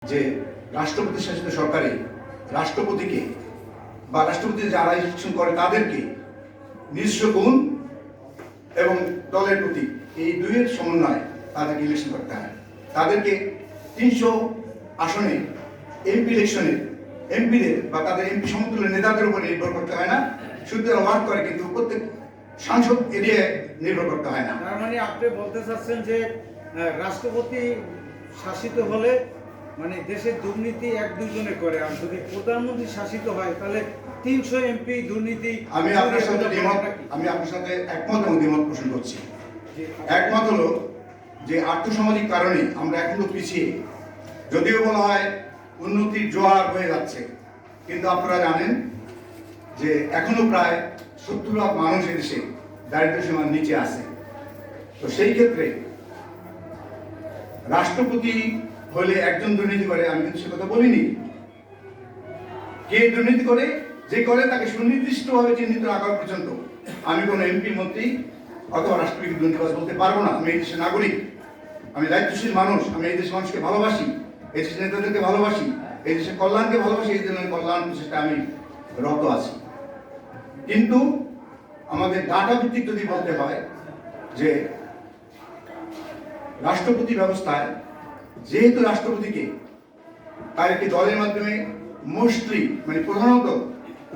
যে রাষ্ট্রপতি শাসিত সরকারে রাষ্ট্রপতিকে বা রাষ্ট্রপতি যারা ইলেকশন করে তাদেরকে নিজস্ব গুণ এবং দলের প্রতি এই দুইয়ের সমন্বয়ে তাদেরকে ইলেকশন করতে হয়। তাদেরকে 300 আসনে এমপি ইলেকশনে এমপিদের বা তাদের এমপি সমতুল্য নেতাদের উপর নির্ভর করতে হয় না, শুধু ওয়ার্ক করে, কিন্তু প্রত্যেক সাংসদ এরিয়ায় নির্ভর করতে হয় না। তার মানে আপনি বলতে চাচ্ছেন যে রাষ্ট্রপতি শাসিত হলে মানে দেশের দুর্নীতি এক দুজনে করে, আর যদি প্রধানমন্ত্রী শাসিত হয় তাহলে 300 এমপি দুর্নীতি। আমি আপনার সাথে একমত এবং দ্বিমত পোষণ করছি। একমত হলো যে আর্থসামাজিক কারণে আমরা এখনো পিছিয়ে, যদিও বলা হয় উন্নতির জোয়ার হয়ে যাচ্ছে, কিন্তু আপনারা জানেন যে এখনো প্রায় 70 লাখ মানুষ এদেশে দারিদ্র্য সীমার নিচে আছে। তো সেই ক্ষেত্রে রাষ্ট্রপতি হলে একজন দুর্নীতি করে, আমি কিন্তু সে কথা বলিনি। কে দুর্নীতি করে, যে করে তাকে সুনির্দিষ্টভাবে চিহ্নিত রাখা পর্যন্ত আমি কোনো এমপি মন্ত্রী অথবা রাষ্ট্রপতি দুর্নীতিবাজ বলতে পারবো না। আমি এই দেশের নাগরিক, আমি দায়িত্বশীল মানুষ, আমি এই দেশের মানুষকে ভালোবাসি, এই দেশের নেতাদেরকে ভালোবাসি, এই দেশের কল্যাণকে ভালোবাসি, এই জন্য কল্যাণ প্রচেষ্টা আমি রত আছি। কিন্তু আমাদের ডাটা ভিত্তিক যদি বলতে হয় যে রাষ্ট্রপতি ব্যবস্থায় যেহেতু রাষ্ট্রপতিকে তার একটি দলের মাধ্যমে মোস্টলি মানে প্রধানত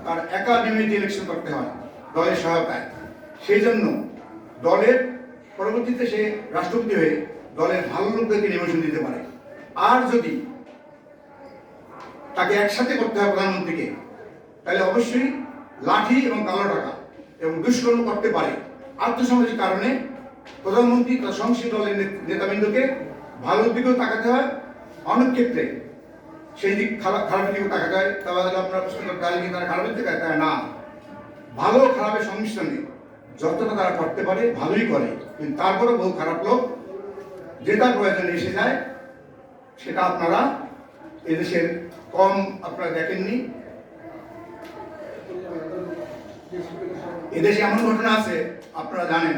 তার একাডেমিতে ইলেকশন করতে হয় দলের সহায়তায়, সেই জন্য দলের পরবর্তীতে সে রাষ্ট্রপতি হয়ে দলের ভালো লোকদেরকে নির্বাচন দিতে পারে। আর যদি তাকে একসাথে করতে হয় প্রধানমন্ত্রীকে, তাহলে অবশ্যই লাঠি এবং কালো টাকা এবং দুষ্কর্ম করতে পারে। আর্থসামাজিক কারণে প্রধানমন্ত্রী তার সংসদীয় দলের নেতাবৃন্দকে ভালোর দিকেও তাকাতে হয়, অনেক ক্ষেত্রে সেই দিক খারাপের দিকেও তাকাতে হয়। তাহলে আপনারা প্রশ্ন করতে হয় কি তারা খারাপের দিকে তারা না, ভালো খারাপের সংমিশ্রণে যতটা তারা করতে পারে ভালোই করে, কিন্তু তারপরেও বহু খারাপ লোক যেটা প্রয়োজনে এসে যায়, সেটা আপনারা এদেশের কম আপনারা দেখেননি। এদেশে এমন ঘটনা আছে আপনারা জানেন,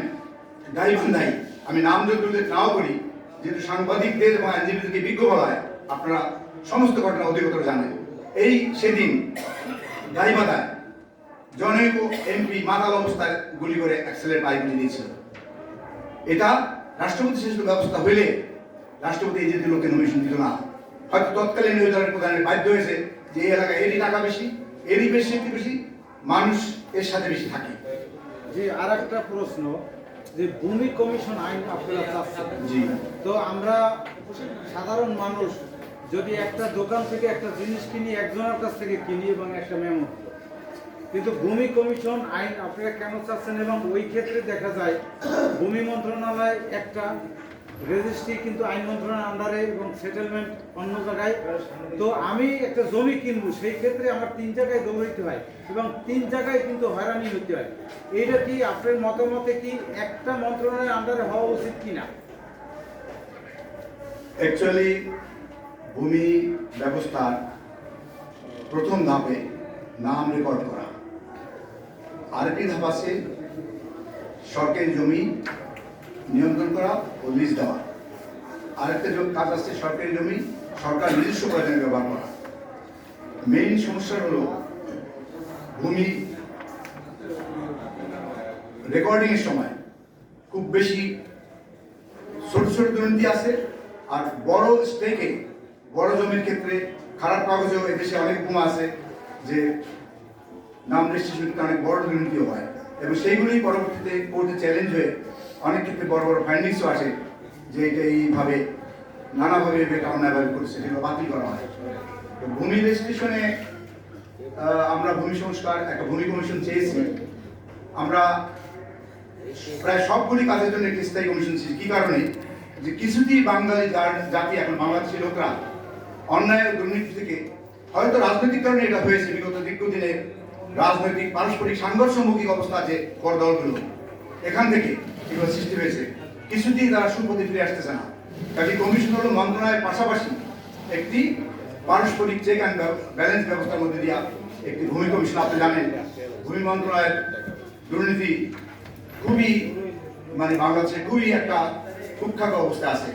গাইবান্ধায়, আমি নাম যদি উল্লেখ নাও করি, যেহেতু সাংবাদিকদের এবং আইনজীবীদেরকে বিজ্ঞ বলা হয়, আপনারা সমস্ত ঘটনা অধিকতর জানেন। এই সেদিন গাইবান্ধায় জনৈক এমপি মাতাল অবস্থায় গুলি করে অ্যাক্সেলের পায়ে গুলি দিয়েছিল। এটা রাষ্ট্রপতি শাসিত ব্যবস্থা হইলে রাষ্ট্রপতি এই জাতীয় লোকের নমিনেশন দিত না, হয়তো তৎকালীন ওই দলের প্রধানের বাধ্য হয়েছে যে এই এলাকায় এরই টাকা বেশি, এরই বেশি বেশি মানুষ এর সাথে বেশি থাকে। যে আর একটা প্রশ্ন, যে ভূমি কমিশন আইন আপনারা চাচ্ছেন, জি, তো আমরা সাধারণ মানুষ যদি একটা দোকান থেকে একটা জিনিস কিনি, একজনের কাছ থেকে কিনি এবং একটা মেমো, কিন্তু ভূমি কমিশন আইন আপনারা কেন চাচ্ছেন? এবং ওই ক্ষেত্রে দেখা যায় ভূমি মন্ত্রণালয় একটা, রেজিস্ট্রি কিন্তু আইন মন্ত্রণালয়ের আন্ডারে এবং সেটেলমেন্ট অন্য জায়গায়। তো আমি একটা জমি কিনবো, সেই ক্ষেত্রে আমার 3 জায়গায় দৌড়াইতে হয় এবং 3 জায়গায় কিন্তু হয়রানি হতে হয়। এইটা কি আপনার মতামতে কি একটা মন্ত্রণালয়ের আন্ডারে হওয়া উচিত কিনা? অ্যাকচুয়ালি ভূমি ব্যবস্থার প্রথম ধাপে নাম রেকর্ড করা, আরেকটি ধাপ আছে সরকারি জমি নিয়ন্ত্রণ করা ও লিজ দেওয়া, আরেকটা কাজ আছে সরকারি জমি সরকার নিজস্ব প্রয়োজনে ব্যবহার করা। মেইন সমস্যা হলো ভূমি রেকর্ডিং এর সময় খুব বেশি ছোট ছোট দুর্নীতি আছে, আর বড় স্টেকে বড় জমির ক্ষেত্রে খারাপ কাগজেও এদেশে অনেক উপমা আছে যে নাম রেজিস্ট্রেশন অনেক বড় দুর্নীতিও হয়, এবং সেইগুলি পরবর্তীতে কোর্টে চ্যালেঞ্জ হয়ে অনেক ক্ষেত্রে বড় বড় ফাইন্ডিংসও আসে যে এটা এইভাবে নানাভাবে এটা অন্যায়ভাবে করেছে, সেগুলো বাতিল করা হয়। তো ভূমি রেজিস্ট্রেশনে আমরা ভূমি সংস্কার একটা ভূমি কমিশন চেয়েছি। আমরা প্রায় সবগুলি কাজের জন্য একটি স্থায়ী কমিশন চেয়েছি। কি কারণে? যে কিছুতেই বাঙালি জাতি এখন বাংলাদেশের লোকরা অন্যায় ও দুর্নীতি থেকে, হয়তো রাজনৈতিক কারণে এটা হয়েছে, বিগত দীর্ঘদিনের রাজনৈতিক পারস্পরিক সাংঘর্ষমুখী অবস্থা যে কর দলগুলো এখান থেকে এগুলো সৃষ্টি হয়েছে, কিছুতেই তারা সুপথে ফিরে আসতেছে না। কাজে কমিশন হলো মন্ত্রণালয়ের পাশাপাশি একটি পারস্পরিক চেক অ্যান্ড ব্যালেন্স ব্যবস্থার মধ্যে দিয়া একটি ভূমি কমিশন। আপনি জানেন ভূমি মন্ত্রণালয়ের দুর্নীতি খুবই মানে বাংলাদেশে খুবই একটা কুখ্যাত অবস্থা আছে,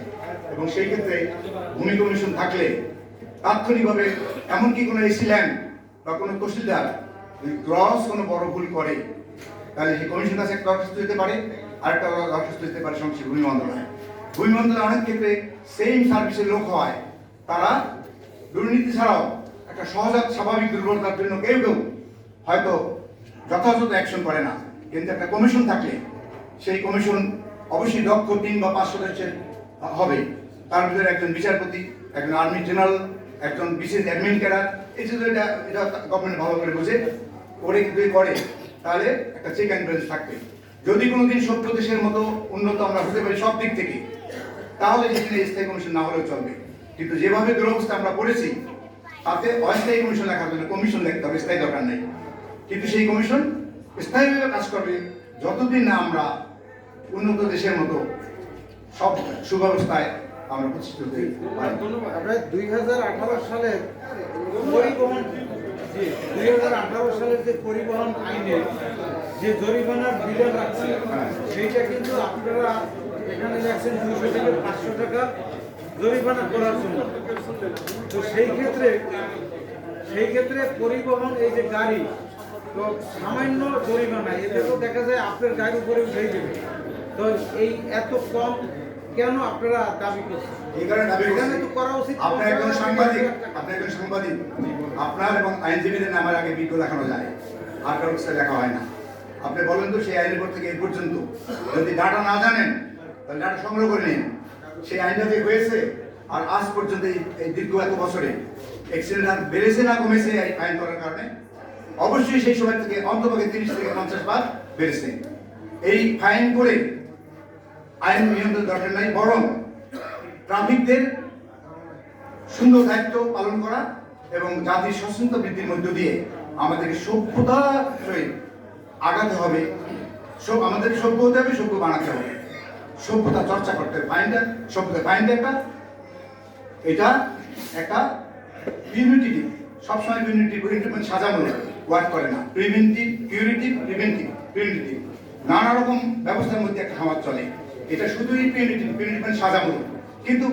এবং সেই ক্ষেত্রে ভূমি কমিশন থাকলে তাৎক্ষণিকভাবে এমনকি কোনো এসিল্যান্ড বা কোনো তহসিলদার যদি ক্রস কোনো বড় ভুল করে, তাহলে সেই কমিশন কাছে একটা দরখাস্ত দিতে পারে, আরেকটা দরখাস্ত দিতে পারে সংশ্লিষ্ট ভূমি মন্ত্রণালয়। ভূমি মন্ত্রণালয় অনেক ক্ষেত্রে সেম সার্ভিসের লোক হয়, তারা দুর্নীতি ছাড়াও একটা সহজাত স্বাভাবিক দুর্বলতার জন্য কেউ কেউ হয়তো যথাযথ অ্যাকশন করে না। কিন্তু একটা কমিশন থাকলে সেই কমিশন অবশ্যই দক্ষ 3 বা 5 সদস্যের হবে। তার ভিতরে একজন বিচারপতি, একজন আর্মি জেনারেল, একজন বিশেষ অ্যাডমিন ক্যাডার। এই যে এটা গভর্নমেন্ট ভালো করে বুঝে ওরে যদি করে, তাহলে একটা চেক অ্যান্ড ব্যালেন্স থাকবে। যদি কোনোদিন সভ্য দেশের মতো উন্নত আমরা হতে পারি সব দিক থেকে, তাহলে সেখানে স্থায়ী কমিশন না হলেও চলবে। কিন্তু যেভাবে দুরবস্থা আমরা পড়েছি, তাতে অস্থায়ী কমিশন লেখার জন্য কমিশন লিখতে হবে, স্থায়ী দরকার নেই। কিন্তু সেই কমিশন স্থায়ীভাবে কাজ করবে যতদিন না আমরা উন্নত দেশের মতো সব সুব্যবস্থায় আমরা প্রতিষ্ঠিত হতে পারি। আমরা 2018 সালের পরিবহন 2018 সালের যে পরিবহন আইনে যে জরিমানার বিধান আছে, সেইটা কিন্তু আপনারা এখানে দেখছেন 200 থেকে 500 টাকা জরিমানা করার জন্য। তো সেই ক্ষেত্রে পরিবহন এই যে গাড়ি, তো সামান্য জরিমানা, এতে তো দেখা যায় আপনার গাড়ির উপরে উঠে দেবে। তো এই এত কম কেন আপনারা দাবি করছেন? এই কারণে দাবি এখানে তো করা উচিত। আপনার একজন সাংবাদিক, আপনার এবং আইনজীবীদের নামের আগে বিজ্ঞ দেখানো যায়, আর কারো কাছে লেখা হয় না। আপনি বলেন তো সেই আইনের পর থেকে এই পর্যন্ত যদি ডাটা না জানেন, তাহলে ডাটা সংগ্রহ করে নিন। সেই আইনটা যে হয়েছে আর আজ পর্যন্ত এই দীর্ঘ এত বছরে অ্যাক্সিডেন্ট আর বেড়েছে না কমেছে এই আইন করার কারণে? অবশ্যই সেই সময় থেকে অন্তপক্ষে 30 থেকে 50 বার বেড়েছে। এই ফাইন করে আইন নিয়ন্ত্রণ দরকার নাই, বরং ট্রাফিকদের সুন্দর দায়িত্ব পালন করা এবং জাতির সচেতনতা বৃদ্ধির মধ্য দিয়ে আমাদেরকে সভ্যতার সহিত আগাতে হবে। আমাদের সভ্য হতে হবে, সভ্য বানাতে হবে, সভ্যতা চর্চা করতে হবে। ফাইনটা এটা একটা পিউরিটিভ, সবসময় পিউরিটিভ মানে সাজামূলক ওয়ার্ক করে না। প্রিভেন্টিভ, কিউরেটিভ, প্রিভেন্টিভ নানা রকম ব্যবস্থার মধ্যে একটা সমাজ চলে। এটা শুধুই প্রিভেন্টিভ মানে সাজামূলক। কিন্তু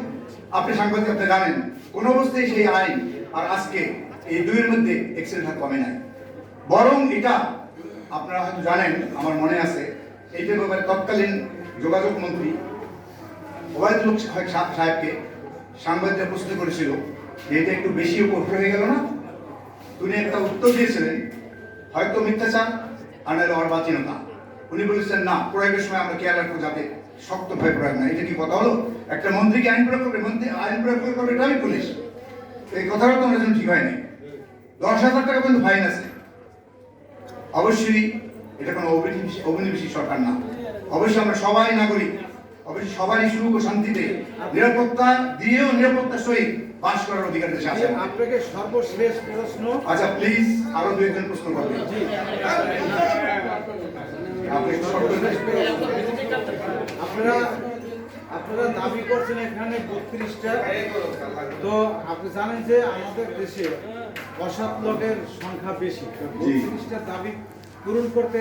আপনি সাংবাদিক, আপনি জানেন কোন অবস্থায় সেই আইন আর আজকে এই দুইয়ের মধ্যে অ্যাক্সিডেন্ট হার কমে নাই, বরং এটা আপনারা হয়তো জানেন, আমার মনে আছে এইটার ব্যাপারে তৎকালীন যোগাযোগ মন্ত্রী ওবায়দুল হক সাহেবকে সাংবাদিকরা প্রশ্ন করেছিল যে এটা একটু বেশি উপর হয়ে গেল না? তিনি একটা উত্তর দিয়েছিলেন, হয়তো মিথ্যাচার আর নাহলে অর্বাচীনতা। উনি বলেছেন না, প্রয়োগের সময় আমরা খেয়াল রাখবো যাতে শক্তভাবে প্রয়োগ না। এটা কি কথা হলো? একটা মন্ত্রীকে আইন প্রয়োগ করবে, মন্ত্রী আইন প্রয়োগ করবে ট্রাফিক পুলিশ। এই কথাটা তো আমরা ঠিক হয়নি। 10,000 টাকা পর্যন্ত ফাইন আছে। অবশ্যই এটা কোনো অভিনিবেশী সরকার না। অবশ্যই আমরা সবাই নাগরিক, অবশ্যই সবাই সুখ ও শান্তিতে নিরাপত্তা দিয়েও নিরাপত্তার সহিত বাস করার অধিকার দেশে আছে। আপনাকে সর্বশেষ প্রশ্ন। আচ্ছা প্লিজ, আরো 2-1 প্রশ্ন করবেন। আপনারা দাবি করছেন এখানে 32টা। তো আপনি জানেন যে আমাদের দেশে অসৎ লোকের সংখ্যা বেশি। 32টা দাবি পূরণ করতে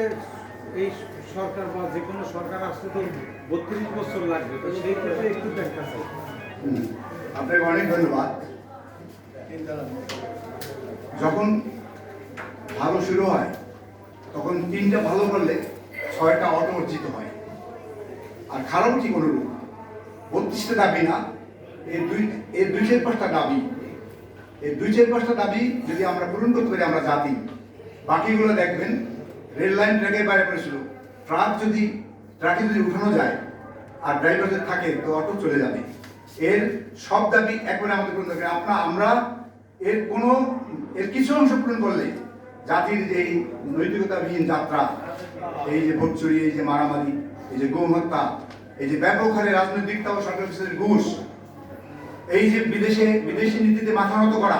এই সরকার বা যে কোনো সরকার আসতে তো 32 বছর লাগবে। তো সেই ক্ষেত্রে একটু দেখা যায়। আপনাকে অনেক ধন্যবাদ। যখন ভালো শুরু হয় তখন 3টা ভালো করলে 6টা অটো অর্জিত হয়, আর খারাপ ঠিক অনুরূপ। 32টা দাবি না, এই 2-4-5টা দাবি, এই 2-4-5টা দাবি যদি আমরা পূরণ করতে পারি আমরা জাতি, বাকিগুলো দেখবেন রেল লাইন ট্র্যাকের বাইরে পড়েছিল। ট্রাকে যদি উঠানো যায় আর ড্রাইভার যদি থাকে তো অটো চলে যাবে। এর সব দাবি একবারে আমাদের পূরণ করবে। আমরা এর কিছু অংশ পূরণ করলে জাতির যে নৈতিকতাবিহীন যাত্রা, এই যে ভোট চুরি, এই যে মারামারি, এই যে গণ হত্যা, এই যে ব্যাপক হারে রাজনৈতিক ও সরকারি ঘুষ, এই যে বিদেশি নীতিতে মাথা নত করা,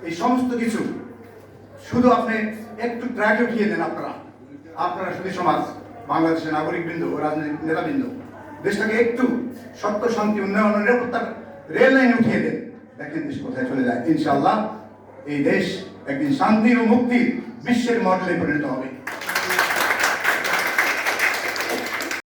এই সমস্ত কিছু শুধু আপনি একটু ট্র্যাক উঠিয়ে দেন। আপনারা শুধু সমাজ, বাংলাদেশের নাগরিকবৃন্দ ও রাজনৈতিক নেতাবৃন্দ দেশটাকে একটু সত্য, শান্তি, উন্নয়ন, নিরাপত্তার রেল লাইনে উঠিয়ে দেন, দেখেন দেশ কোথায় চলে যায়। ইনশাআল্লাহ এই দেশ একদিন শান্তি ও মুক্তির বিশ্বের মডেলে পরিণত হবে।